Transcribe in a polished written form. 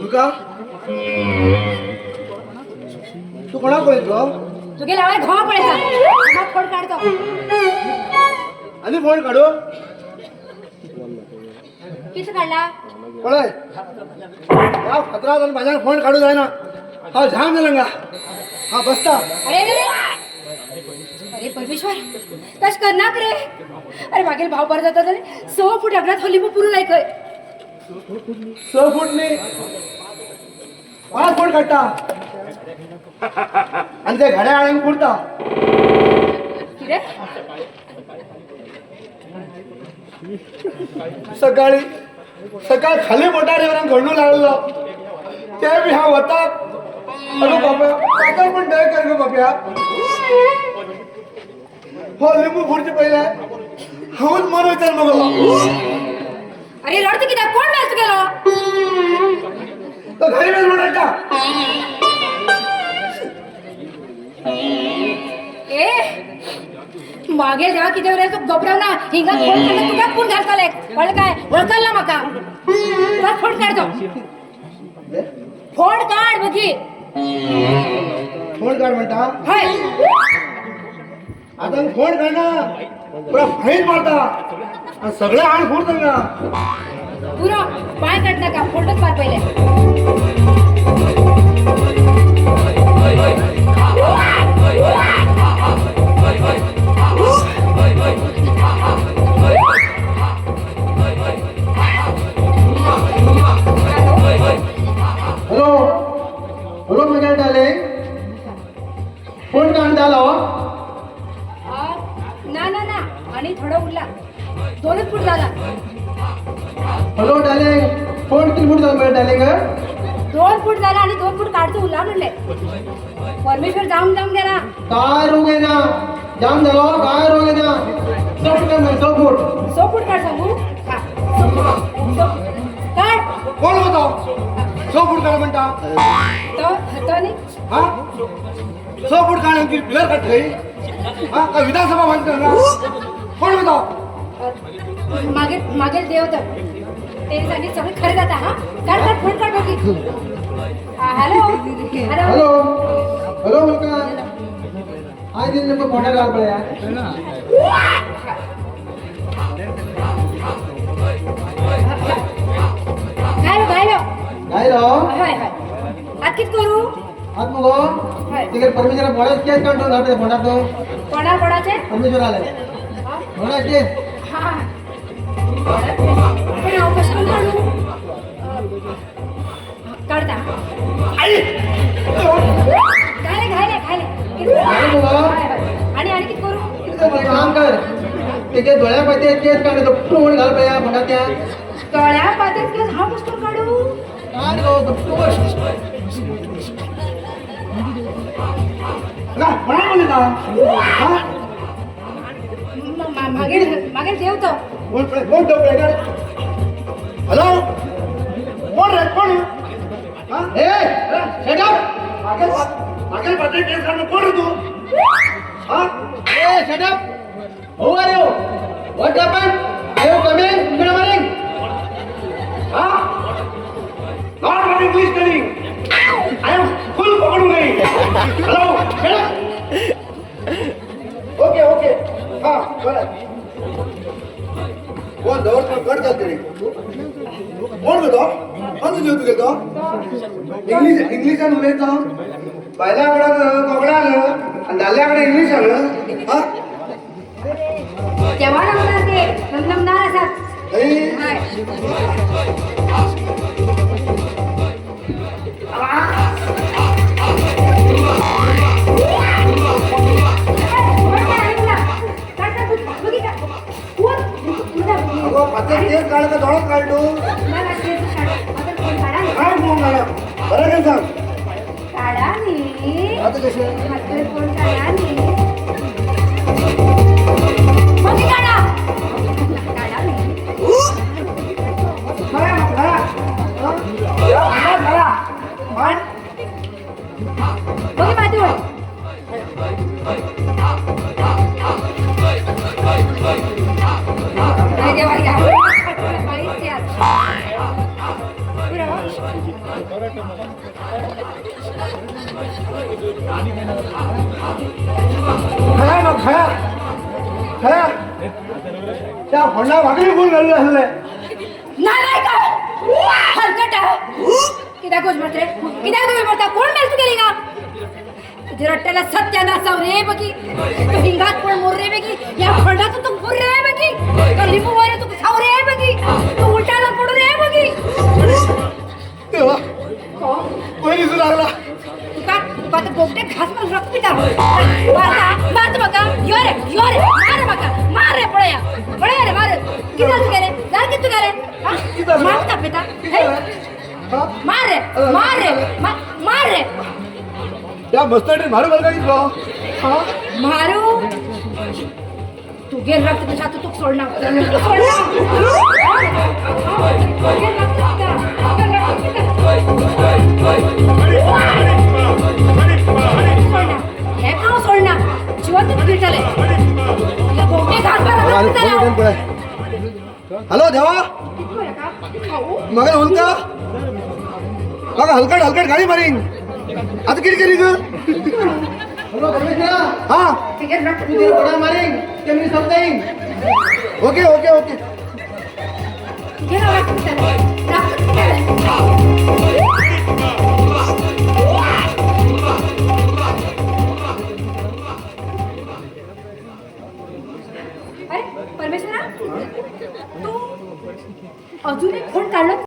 दुर्गा तू कोणा पळयतो तुगे लावाय घोवा पळयता फोड काढतो आणि फोन काढू किती काढला पळय या खतरा जाऊन माझ्या फोन काढू जाय ना हा झाम झाला हा बसता अरे अरे परमेश्वर तस करना रे अरे मागील भाव भर जाता तरी 100 फूट अगरात होली मग पुरू नाही खय 100 फूट नाही 5 फूट काढता आणि ते घड्या आळून पुरता किरे सकाळी सकाळ खाली मोटारीवर घडू लागलो ते बी हा होता अगो बाबा काका पण डय कर गो बाप्या हो लिंबू फुडची पहिला हाऊन मरो विचार मग अरे रडते किती कोण नाच गेलो तो घरी वेळ म्हणायचा ए मागे जेव्हा किती वेळ तू घबराव ना हिंगा फोन करता तुला कोण घालताले कळ काय ओळखल ना माका तुला फोन काढतो फोन काढ बघी फोन काढ म्हणता होय आता फोन काढ ना पुरा फाईन मारता आणि सगळे आण फोडतो ना पुरा पाय काढता का फोटोच पार पहिले हॅलो हॅलो मॅगेल डाले फोन काढ झाला ना ना ना आणि थोडं उरला 2 फूट झाला हॅलो डाले फोन किती फूट झाला डाले का 2 फूट झाला आणि 2 फूट काढतो उरला म्हणले परमेश्वर जाम जाम गेला काय रोग आहे ना जाम झाला काय रोग आहे ना 100 फूट काय 100 फूट 100 फूट काढ सांगू हा 100 फूट काढ कोण होता 100 फूट काढ म्हणता तो नाही हा 100 फूट काढ आणखी प्लेअर काढ ठेवी हा का विधानसभा बांधतो ना कोण होता मागे मागे देव तर ते सांगितलं सगळं खरं जाता हा काढ काढ फोन काढ बघी हॅलो हॅलो हॅलो हॅलो मुलगा आज दिन नेमकं फोटा काढ पळया काय रो हाय हाय आज किती करू आज मग तिकडे परमेश्वरा बळाच केस काढतो ना ते फोटातो कोणाचे परमेश्वर आले बळाचे हा पण कसं काढू काढता आणि आणि किती करू काम कर त्याच्या डोळ्या पाहिजे केस काढतो टोण घाल पाया फोटा त्या डोळ्या पाहतेच केस हा कसं काढू काढ गो मागे मागे ठेवतो हॅलो कोण रे कोण मागेल पाठी केस काढणं कोण रे तू हा ए शटअप हो अरे हो what happen I you coming good morning हा not what English studying I am full पकडून गई हॅलो ओके ओके हा बरं कोण जवळ कट चालते रे कोण होतो कोण जेवतो गेलो इंग्लिश आणि उमेदचा बायलाकडं कोकणा आलं आणि दाल्याकडे इंग्लिश आलं हा जेव्हा होणार ते नमनमणार असतात केस काढ का डोळ्यात काढलो काय फोन काढा बरं काय सांग काढा मी आता कसे फोन काढा मी काढा काढा बघ माझी खया मग खया खया त्या होंडा भाकरी कोण घालून हल्लंय नाही का हलकट कित्याक गोष्ट म्हणते कित्याक तुम्ही म्हणता कोण मेल तू गेली का तुझे रट्ट्याला सत्यानासाव रे बघी तो हिंगात पण मोर रे बघी या फंडात तू बुर रे बघी तो लिंबू वगैरे तू खाऊ रे बघी तू उलटाला पडू रे बघी तेव्हा पहिली सुरू लागला तुका तर गोपटे घास पण रक्त पिता मारता बघा योरे मार रे पळया रे मार किती तू गेले जा किती तू गेले मारता पिता मार रे त्या बससाठी मारू बरं का मारू तू गेल रक्त तुझ्या तू सोडणार हे काम सोडणार जिवंत गिरटले गोपटे घास हॅलो देवा मग हलका मग हलकट हलकट गाडी मारिंग आता किती केली ग हॅलो हा मारिंग ते मी समजाईन ओके ओके ओके रक्त